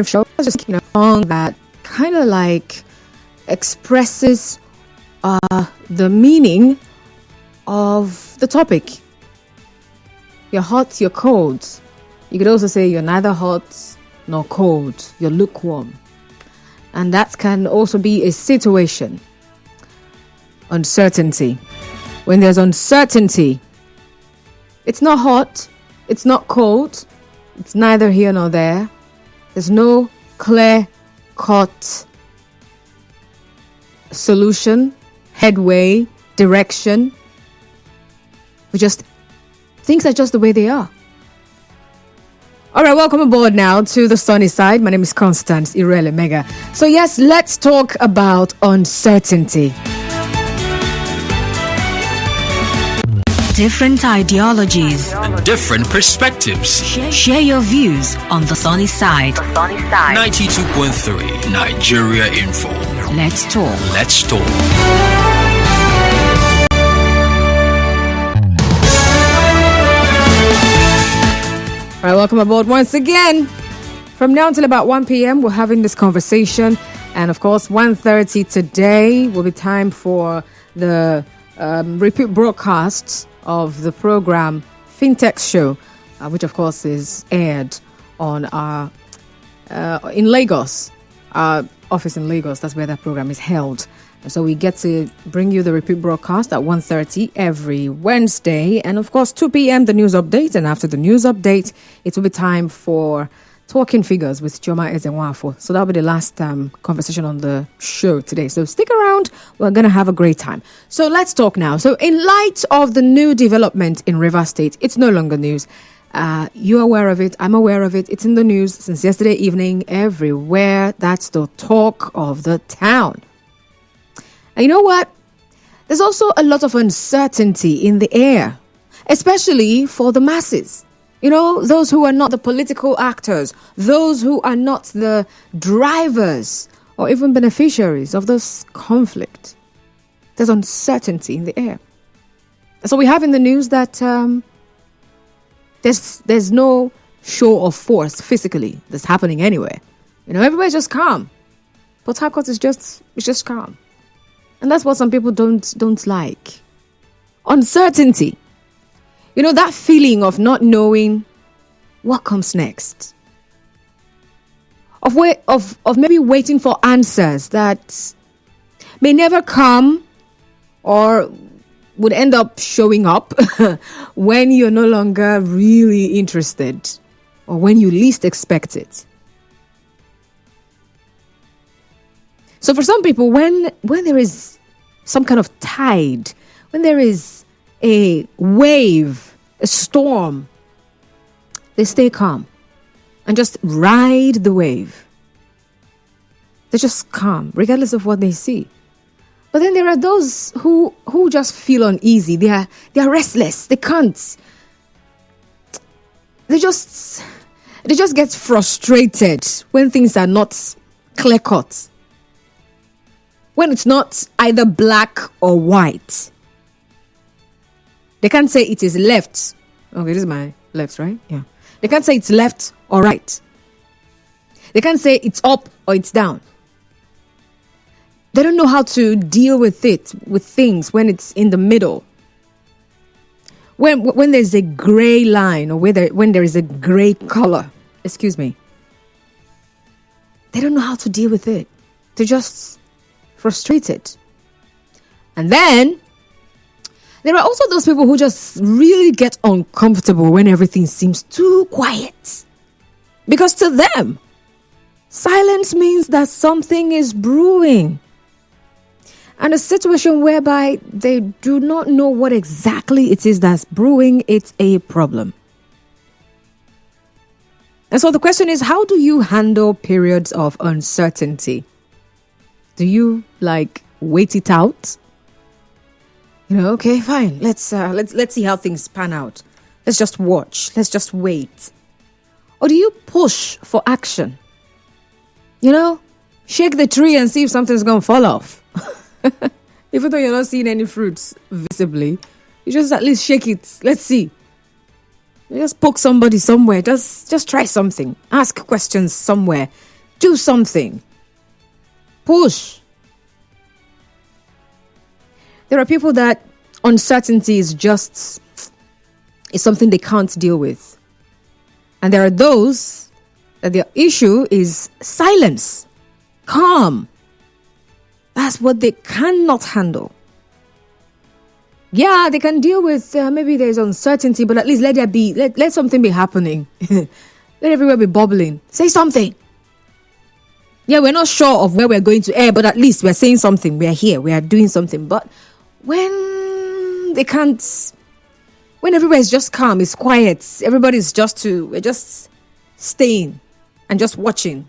show. It's just a song that kind of like expresses the meaning of the topic. You're hot, you're cold. You could also say you're neither hot nor cold. You're lukewarm. And that can also be a situation. Uncertainty. When there's uncertainty, it's not hot, it's not cold, it's neither here nor there. There's no clear-cut solution, headway, direction. Things are just the way they are. All right, welcome aboard now to the sunny side. My name is Constance Irele Mega. So yes, let's talk about uncertainty. Different ideologies and different perspectives. Share your views on the sunny side. 92.3 Nigeria Info. Let's talk. Let's talk. All right, welcome aboard once again. From now until about 1 p.m., we're having this conversation. And of course, 1:30 today will be time for the repeat broadcasts of the program FinTech Show, which of course is aired on our in Lagos, our office in Lagos. That's where that program is held. And so we get to bring you the repeat broadcast at 1:30 every Wednesday. And of course, 2 p.m. the news update. And after the news update, it will be time for Talking Figures with Chioma Ezenwafo. So that'll be the last conversation on the show today. So stick around. We're going to have a great time. So let's talk now. So in light of the new development in Rivers State, it's no longer news. You're aware of it. I'm aware of it. It's in the news since yesterday evening. Everywhere. That's the talk of the town. And you know what? There's also a lot of uncertainty in the air, especially for the masses. You know, those who are not the political actors, those who are not the drivers or even beneficiaries of this conflict. There's uncertainty in the air. So we have in the news that there's no show of force physically that's happening anywhere. You know, everywhere's just calm. Port Harcourt is just calm. And that's what some people don't like. Uncertainty. You know, that feeling of not knowing what comes next. Of maybe waiting for answers that may never come or would end up showing up when you're no longer really interested or when you least expect it. So for some people, when there is some kind of tide, when there is a wave, a storm, they stay calm and just ride the wave. They're just calm, regardless of what they see. But then there are those who just feel uneasy. They are restless. They can't. They just get frustrated when things are not clear cut. When it's not either black or white. They can't say it is left. Okay, this is my left, right? Yeah. They can't say it's left or right. They can't say it's up or it's down. They don't know how to deal with things when it's in the middle. When there's a gray line or when there is a gray color, they don't know how to deal with it. They're just frustrated. And then there are also those people who just really get uncomfortable when everything seems too quiet. Because to them, silence means that something is brewing. And a situation whereby they do not know what exactly it is that's brewing, it's a problem. And so the question is, how do you handle periods of uncertainty? Do you wait it out? You know, okay, fine. Let's see how things pan out. Let's just watch. Let's just wait. Or do you push for action? You know, shake the tree and see if something's going to fall off. Even though you're not seeing any fruits visibly, you just at least shake it. Let's see. You just poke somebody somewhere. Just try something. Ask questions somewhere. Do something. Push. There are people that uncertainty is something they can't deal with. And there are those that their issue is silence, calm. That's what they cannot handle. Yeah, they can deal with maybe there's uncertainty, but at least let something be happening. Let everywhere be bubbling. Say something. Yeah, we're not sure of where we're going to air, but at least we're saying something. We're here. We are doing something. But when they can't, when everywhere is just calm, it's quiet, everybody's we're just staying and just watching.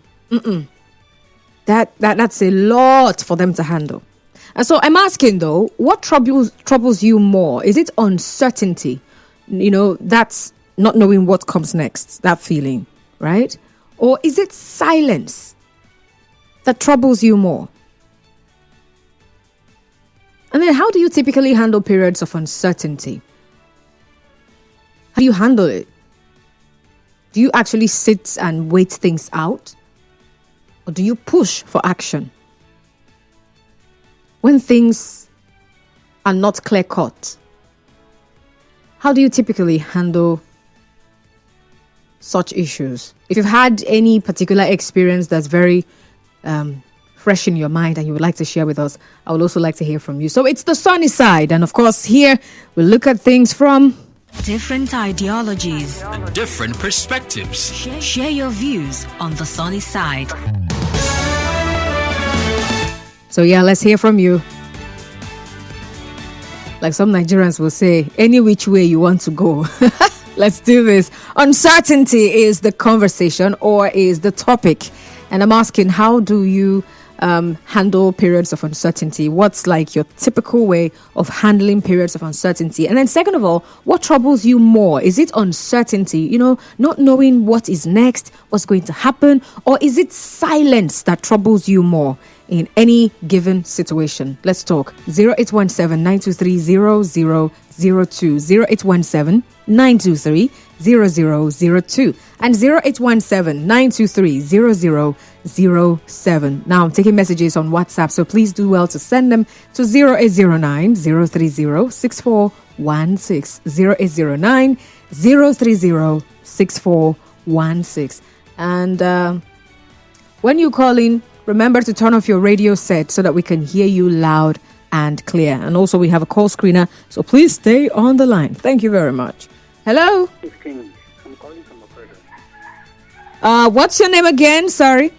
That's a lot for them to handle. And so I'm asking though, what troubles you more? Is it uncertainty? That's not knowing what comes next, that feeling, right? Or is it silence that troubles you more? And then how do you typically handle periods of uncertainty? How do you handle it? Do you actually sit and wait things out? Or do you push for action? When things are not clear-cut, how do you typically handle such issues? If you've had any particular experience that's very fresh in your mind and you would like to share with us, I would also like to hear from you. So it's the sunny side. And of course, here we look at things from different ideologies and different perspectives. Share your views on the sunny side. So yeah, let's hear from you. Like some Nigerians will say, any which way you want to go. Let's do this. Uncertainty is the conversation or is the topic. And I'm asking, how do you handle periods of uncertainty? What's like your typical way of handling periods of uncertainty? And then second of all, what troubles you more? Is it uncertainty, not knowing what is next, what's going to happen? Or is it silence that troubles you more in any given situation? Let's talk. 0817-923-0002, 0817-923-0002 and 0817-923-0007. Now I'm taking messages on WhatsApp, so please do well to send them to 0809-030-6416, 0809-030-6416. And when you call in, remember to turn off your radio set so that we can hear you loud and clear. And also we have a call screener, so please stay on the line. Thank you very much. Hello? It's King. I'm calling from Opedo. What's your name again? Sorry.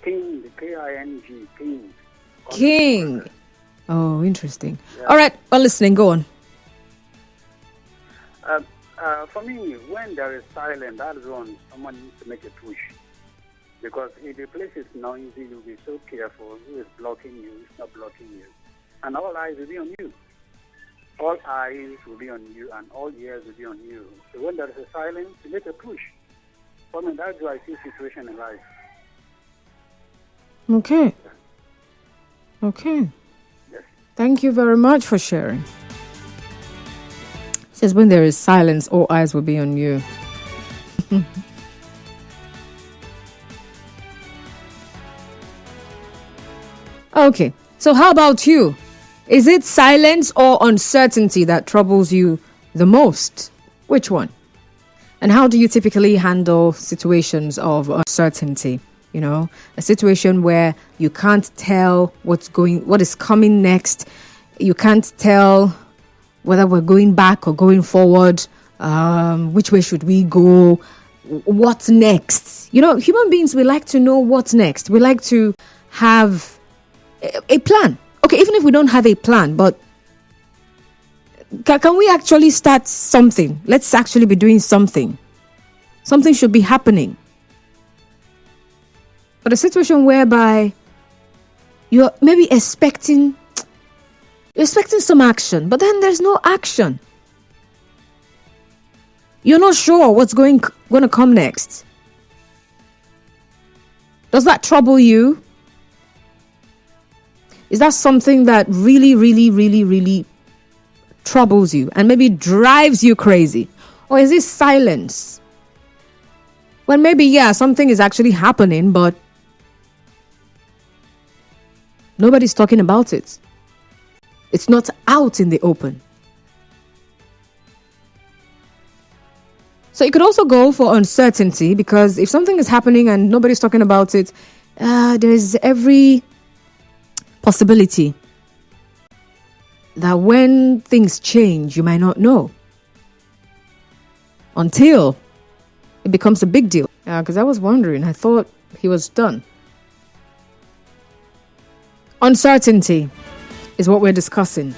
King, the K-I-N-G, King. King. Oh, interesting. Yeah. All right, well, listening, go on. For me, when there is silence, that is when someone needs to make a push. Because if the place is noisy, you'll be so careful who is blocking you, who's not blocking you. And all eyes will be on you. All eyes will be on you and all ears will be on you. So when there is a silence, you make a push. For me, that's how I see situation in life. Okay. Yes. Thank you very much for sharing. It says when there is silence, all eyes will be on you. Okay, so how about you? Is it silence or uncertainty that troubles you the most? Which one? And how do you typically handle situations of uncertainty? A situation where you can't tell what is coming next. You can't tell whether we're going back or going forward. Which way should we go? What's next? Human beings, we like to know what's next. We like to have a plan. Okay, even if we don't have a plan, but can we actually start something? Let's actually be doing something. Something should be happening. But a situation whereby you're maybe expecting some action, but then there's no action. You're not sure what's going to come next. Does that trouble you? Is that something that really, really, really, really troubles you and maybe drives you crazy? Or is it silence When maybe, yeah, something is actually happening, but nobody's talking about it. It's not out in the open. So you could also go for uncertainty, because if something is happening and nobody's talking about it, there's every possibility that when things change, you might not know until it becomes a big deal. Because I was wondering, I thought he was done. Uncertainty is what we're discussing.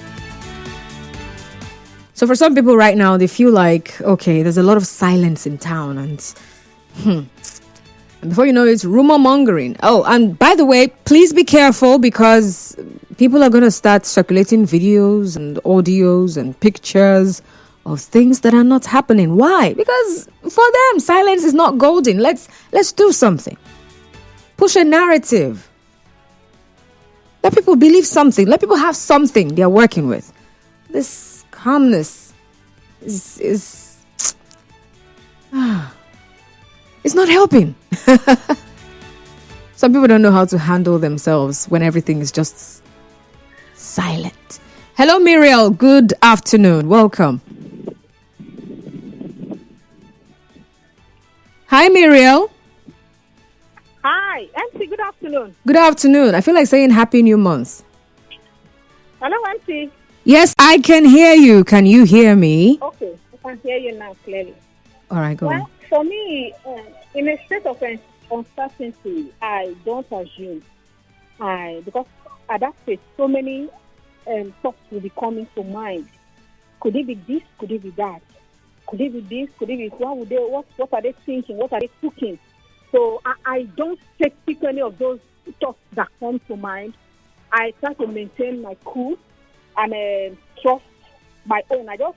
So for some people right now, they feel like, okay, there's a lot of silence in town, and before you know it's rumor mongering. Oh, and by the way, please be careful, because people are going to start circulating videos and audios and pictures of things that are not happening. Why? Because for them, silence is not golden. Let's do something. Push a narrative. Let people believe something. Let people have something they're working with. This calmness is it's not helping. Some people don't know how to handle themselves when everything is just silent. Hello, Muriel. Good afternoon. Welcome. Hi, Muriel. Hi, MC. Good afternoon. Good afternoon. I feel like saying Happy New Month. Hello, MC. Yes, I can hear you. Can you hear me? Okay, I can hear you now clearly. All right, go on. Well, for me, in a state of uncertainty, I don't assume. Because at that stage, so many thoughts will be coming to mind. Could it be this? Could it be that? Could it be this? Could it be what are they thinking? What are they cooking? So I don't take any of those thoughts that come to mind. I try to maintain my cool and trust my own. I just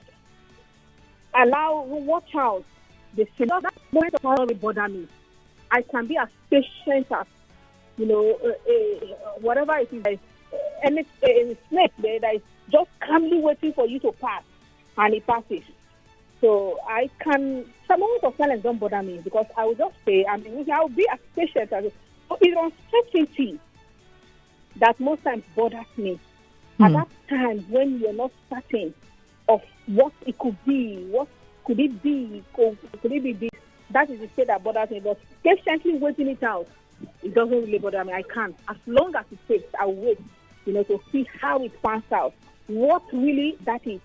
watch out. The signal that moment of power will bother me. I can be as patient as whatever it is. Any snake there that is just calmly waiting for you to pass, and it passes. So some moments of silence don't bother me, because I will just say, I'll be as patient as it. So it's uncertainty that most times bothers me. At that time when you're not certain of what it could be, what could it be, could it be this? That is the state that bothers me. But patiently waiting it out, it doesn't really bother me. I can. As long as it takes, I'll wait, to see how it pans out. What really that is.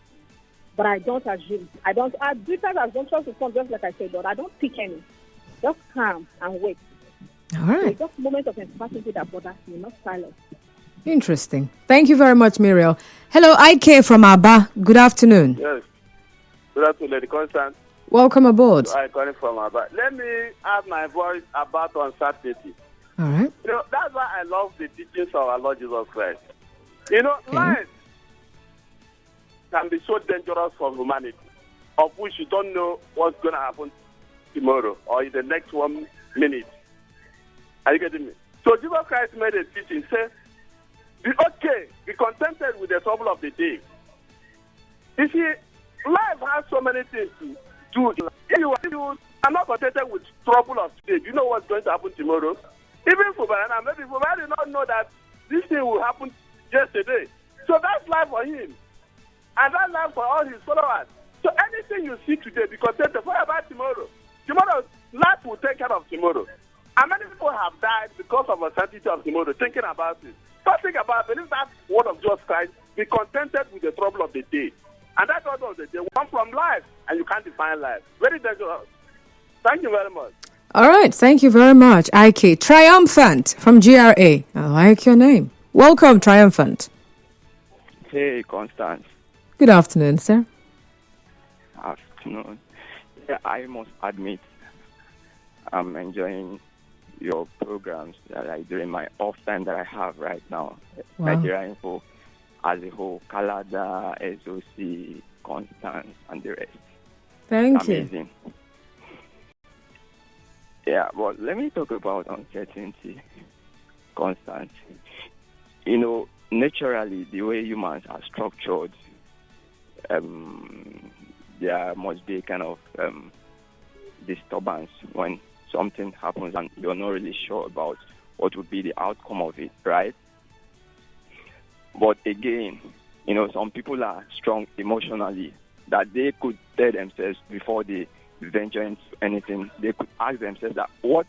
But I don't assume. I do that assumptions to come, just like I said, but I don't pick any. Just calm and wait. All right. So just moments of uncertainty that bothers me, not silence. Interesting. Thank you very much, Muriel. Hello, IK from Aba. Good afternoon. Yes. Good afternoon, Lady Constance. Welcome aboard. I'm calling from Aba. Let me add my voice about uncertainty. All right. That's why I love the teachings of our Lord Jesus Christ. Life can be so dangerous for humanity, of which you don't know what's going to happen tomorrow or in the next 1 minute. Are you getting me? So Jesus Christ made a teaching, say, be okay, be contented with the trouble of the day. You see, life has so many things to do. If you are not contented with trouble of today, do you know what's going to happen tomorrow? Even for Banana, maybe Fubara did not know that this thing will happen yesterday. So that's life for him. And that's life for all his followers. So anything you see today, be contented. What about tomorrow? Tomorrow, life will take care of tomorrow. And many people have died because of uncertainty of tomorrow, thinking about it. But think about it. Believe that word of Jesus Christ. Be contented with the trouble of the day. And that trouble of the day will come from life, and you can't define life. Very dangerous. Thank you very much. All right. Thank you very much, IK. Triumphant from GRA. I like your name. Welcome, Triumphant. Hey, Constance. Good afternoon, sir. Afternoon. Yeah, I must admit, I'm enjoying your programs that I during my off time that I have right now. Wow. Nigeria Info as a whole, Kalada, SOC, Constance, and the rest. Thank you. Amazing. Yeah, but let me talk about uncertainty, Constance. Naturally, the way humans are structured, there must be a kind of disturbance when something happens and you're not really sure about what would be the outcome of it, right? But again, some people are strong emotionally, that they could tell themselves before they venture into anything, they could ask themselves that what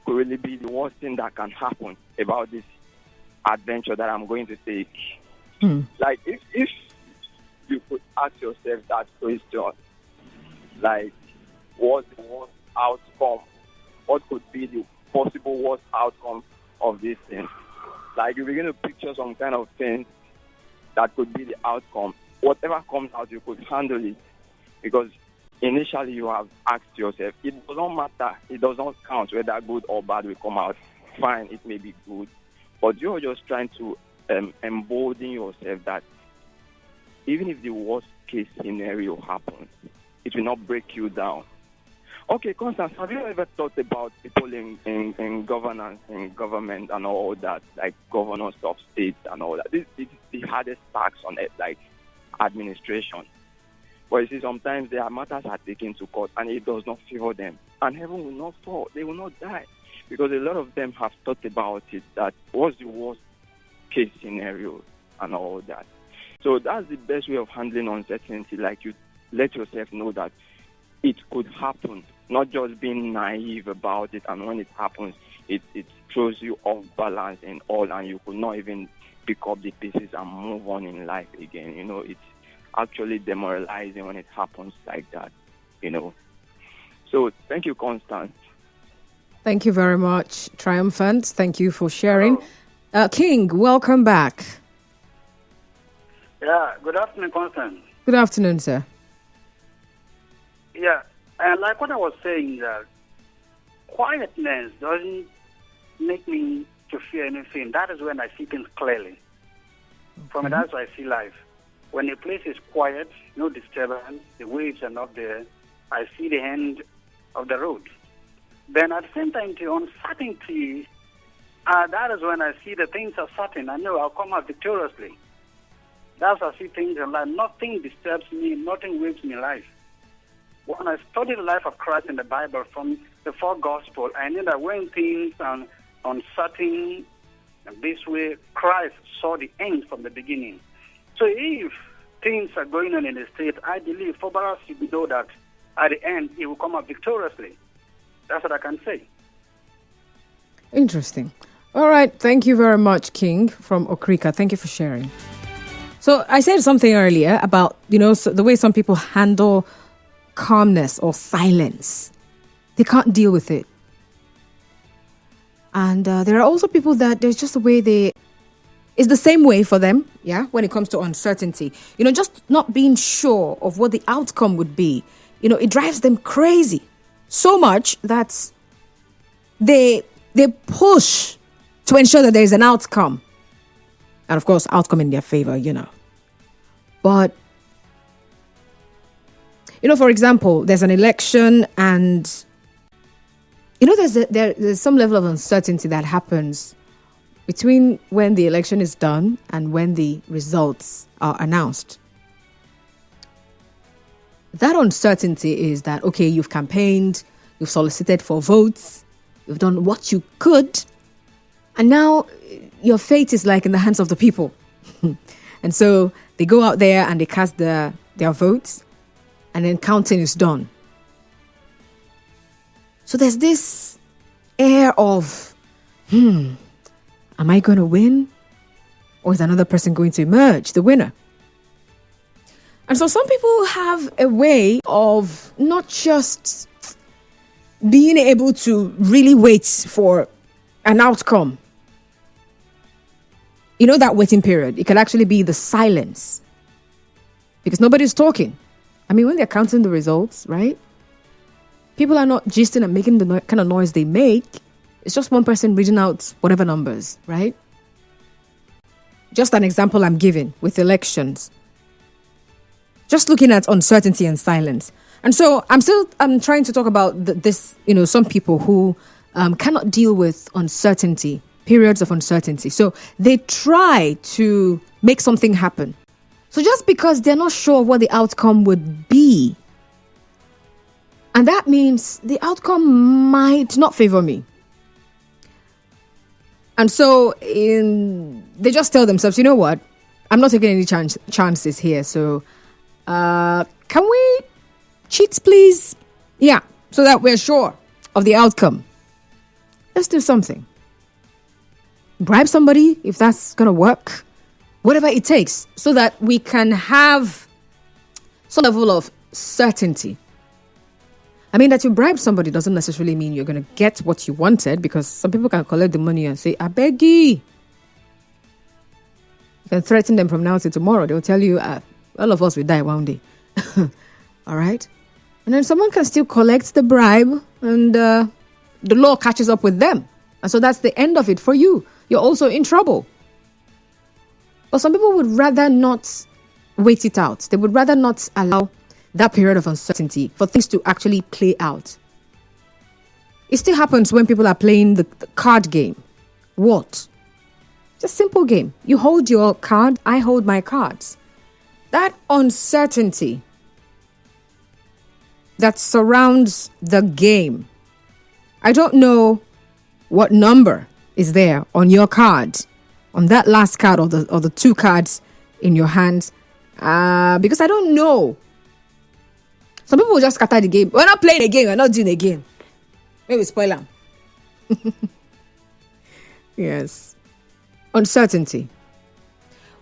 could really be the worst thing that can happen about this adventure that I'm going to take. Like, if you could ask yourself that question, like, what's the worst outcome? What could be the possible worst outcome of this thing? Like, you begin to picture some kind of thing that could be the outcome. Whatever comes out, you could handle it. Because initially you have asked yourself, it doesn't matter, it does not count whether good or bad will come out. Fine, it may be good. But you're just trying to embolden yourself that even if the worst case scenario happens, it will not break you down. Okay, Constance, have you ever thought about people in governance, in government and all that, like governors of states and all that? This is the hardest task on it, like administration. But you see, sometimes their matters are taken to court and it does not favor them. And heaven will not fall. They will not die. Because a lot of them have thought about it, that what's the worst case scenario and all that. So that's the best way of handling uncertainty. Like, you let yourself know that it could happen, not just being naive about it, and when it happens, it throws you off balance and all, and you could not even pick up the pieces and move on in life again. It's actually demoralizing when it happens like that, So thank you, Constance. Thank you very much, Triumphant. Thank you for sharing. King, welcome back. Yeah, good afternoon, Constance. Good afternoon, sir. Yeah, and like what I was saying, that quietness doesn't make me to fear anything. That is when I see things clearly. From it, that's how I see life. When a place is quiet, no disturbance, the waves are not there, I see the end of the road. Then at the same time, the uncertainty, that is when I see the things are certain. I know I'll come out victoriously. That's how I see things in life. Nothing disturbs me, nothing waves me in life. When I study the life of Christ in the Bible from the four Gospels, I know that when things are uncertain this way, Christ saw the end from the beginning. So if things are going on in the state, I believe for us to know that at the end, he will come out victoriously. That's what I can say. Interesting. All right. Thank you very much, King from Okrika. Thank you for sharing. So I said something earlier about, the way some people handle calmness or silence. They can't deal with it. And there are also people that there's just a way it's the same way for them, when it comes to uncertainty. Just not being sure of what the outcome would be. It drives them crazy. So much that they push to ensure that there is an outcome. And of course, outcome in their favor, But, for example, there's an election and, there's some level of uncertainty that happens between when the election is done and when the results are announced. That uncertainty is that, okay, you've campaigned, you've solicited for votes, you've done what you could, and now your fate is like in the hands of the people. And so they go out there and they cast their votes, and then counting is done. So there's this air of, am I going to win? Or is another person going to emerge the winner? And so some people have a way of not just being able to really wait for an outcome. That waiting period, it can actually be the silence. Because nobody's talking. When they're counting the results, right? People are not gisting and making the kind of noise they make. It's just one person reading out whatever numbers, right? Just an example I'm giving with elections. Just looking at uncertainty and silence. And so I'm trying to talk about this, some people who cannot deal with uncertainty, periods of uncertainty. So they try to make something happen. So just because they're not sure of what the outcome would be, And that means the outcome might not favor me. And so they just tell themselves, you know what? I'm not taking any chances here. So can we cheat, please? Yeah, so that we're sure of the outcome. Let's do something. Bribe somebody if that's going to work. Whatever it takes so that we can have some level of certainty. I mean, that you bribe somebody doesn't necessarily mean you're going to get what you wanted, because some people can collect the money and say, I beg you. You can threaten them from now till tomorrow. They'll tell you, all of us will die one day. All right? And then someone can still collect the bribe and the law catches up with them. And so that's the end of it for you. You're also in trouble. But some people would rather not wait it out. They would rather not allow that period of uncertainty for things to actually play out. It still happens when people are playing the card game. What? It's a simple game. You hold your card, I hold my cards. That uncertainty that surrounds the game. I don't know what number is there on your card, on that last card or the two cards in your hands, because I don't know. Some people will just scatter the game. We're not playing a game. We're not doing a game. Maybe spoil them. Yes. Uncertainty.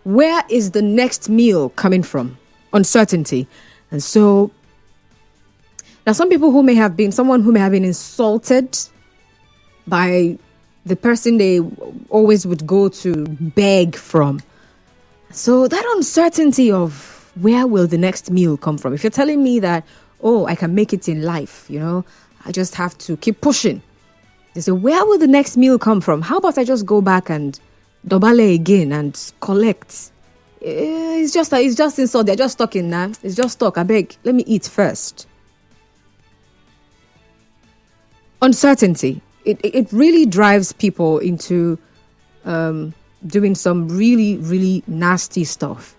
Where is the next meal coming from? Uncertainty. And so, now someone who may have been insulted by the person they always would go to beg from. So that uncertainty of where will the next meal come from? If you're telling me that, oh, I can make it in life, I just have to keep pushing. They say, where will the next meal come from? How about I just go back and dobale again and collect? It's just insult. They're just talking now. It's just talk. I beg, let me eat first. Uncertainty. It really drives people into doing some really, really nasty stuff.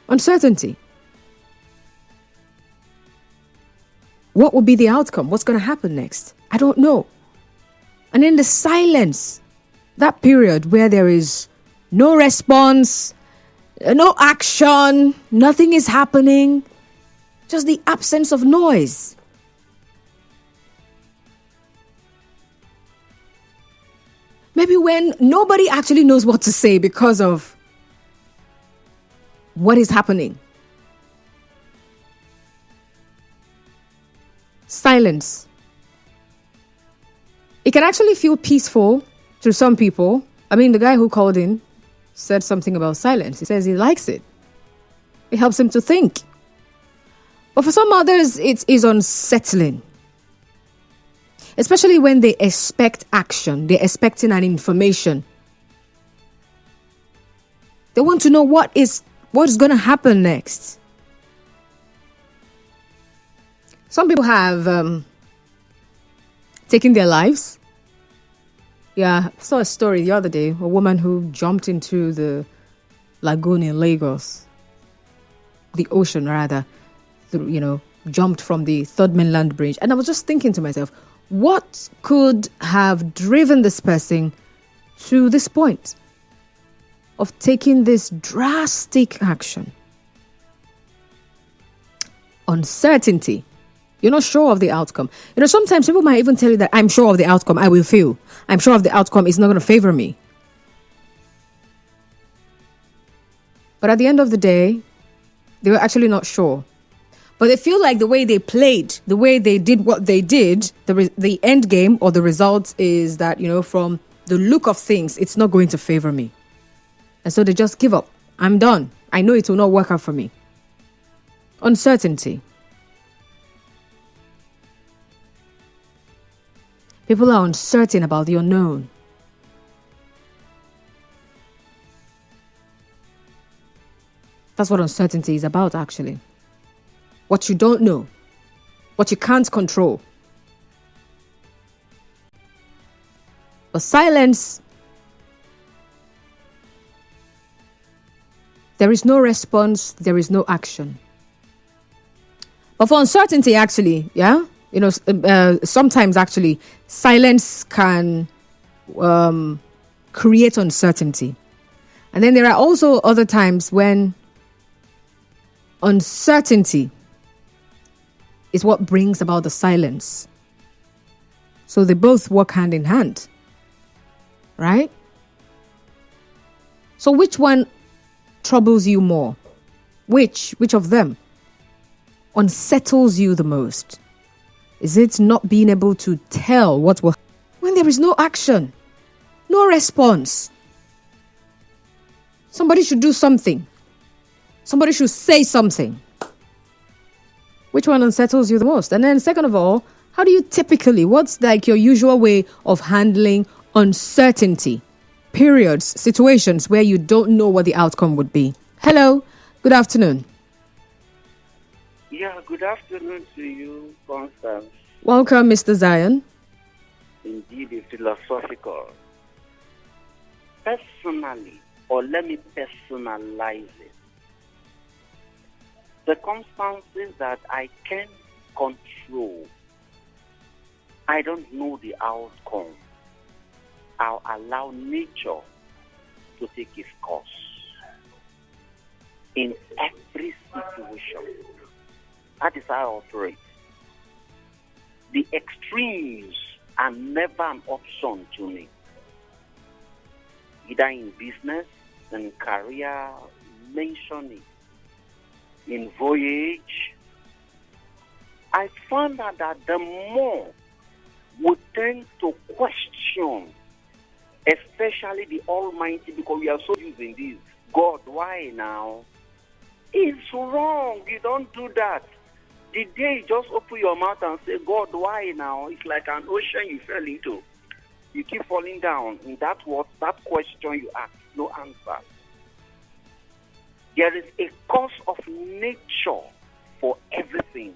Uncertainty. What will be the outcome? What's going to happen next? I don't know. And in the silence, that period where there is no response, no action, nothing is happening, just the absence of noise. Maybe when nobody actually knows what to say because of what is happening. Silence. It can actually feel peaceful to some people. I mean, the guy who called in said something about silence. He says he likes it. It helps him to think. But for some others, it is unsettling. Especially when they expect action. They're expecting an information. They want to know what is going to happen next. Some people have taken their lives. Yeah, I saw a story the other day. A woman who jumped into the lagoon in Lagos. The ocean, rather. Jumped from the Third Mainland Bridge. And I was just thinking to myself, what could have driven this person to this point of taking this drastic action? Uncertainty. You're not sure of the outcome. Sometimes people might even tell you that I'm sure of the outcome. I will fail. I'm sure of the outcome. It's not going to favor me. But at the end of the day, they were actually not sure. But they feel like the way they played, the way they did what they did, the end game or the result is that, from the look of things, it's not going to favor me. And so they just give up. I'm done. I know it will not work out for me. Uncertainty. People are uncertain about the unknown. That's what uncertainty is about, actually. What you don't know, what you can't control. But silence, there is no response, there is no action. But for uncertainty, actually, yeah, sometimes actually silence can create uncertainty. And then there are also other times when uncertainty is what brings about the silence. So they both work hand in hand, right? So which one troubles you more? Which of them unsettles you the most? Is it not being able to tell what will when there is no action, no response? Somebody should do something. Somebody should say something. Which one unsettles you the most? And then second of all, how do you typically, what's like your usual way of handling uncertainty? Periods, situations where you don't know what the outcome would be. Hello, good afternoon. Yeah, good afternoon to you, Constance. Welcome, Mr. Zion. Indeed, a philosophical. Personally, or let me personalize it. Circumstances that I can control, I don't know the outcome. I'll allow nature to take its course. In every situation, that is how I operate. The extremes are never an option to me. Either in business, in career, mention it. In voyage, I found out that the more we tend to question, especially the Almighty, because we are so using this, God, why now? It's wrong. You don't do that. The day you just open your mouth and say, God, why now? It's like an ocean you fell into. You keep falling down in that question you ask, no answer. There is a course of nature for everything.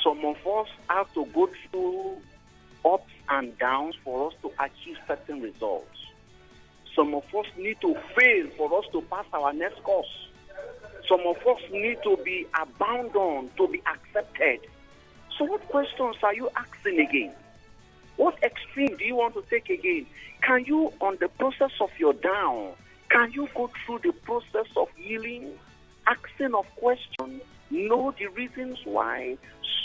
Some of us have to go through ups and downs for us to achieve certain results. Some of us need to fail for us to pass our next course. Some of us need to be abandoned to be accepted. So what questions are you asking again? What extreme do you want to take again? Can you, on the process of your down, can you go through the process of healing, asking of questions, know the reasons why,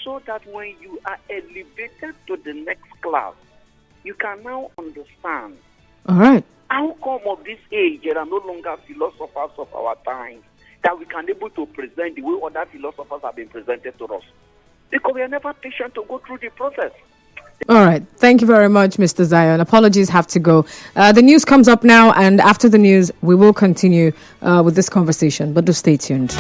so that when you are elevated to the next class, you can now understand. All right. How come of this age there are no longer philosophers of our time that we can able to present the way other philosophers have been presented to us? Because we are never patient to go through the process. All right. Thank you very much, Mr. Zion. Apologies have to go. The news comes up now, and after the news, we will continue with this conversation. But do stay tuned.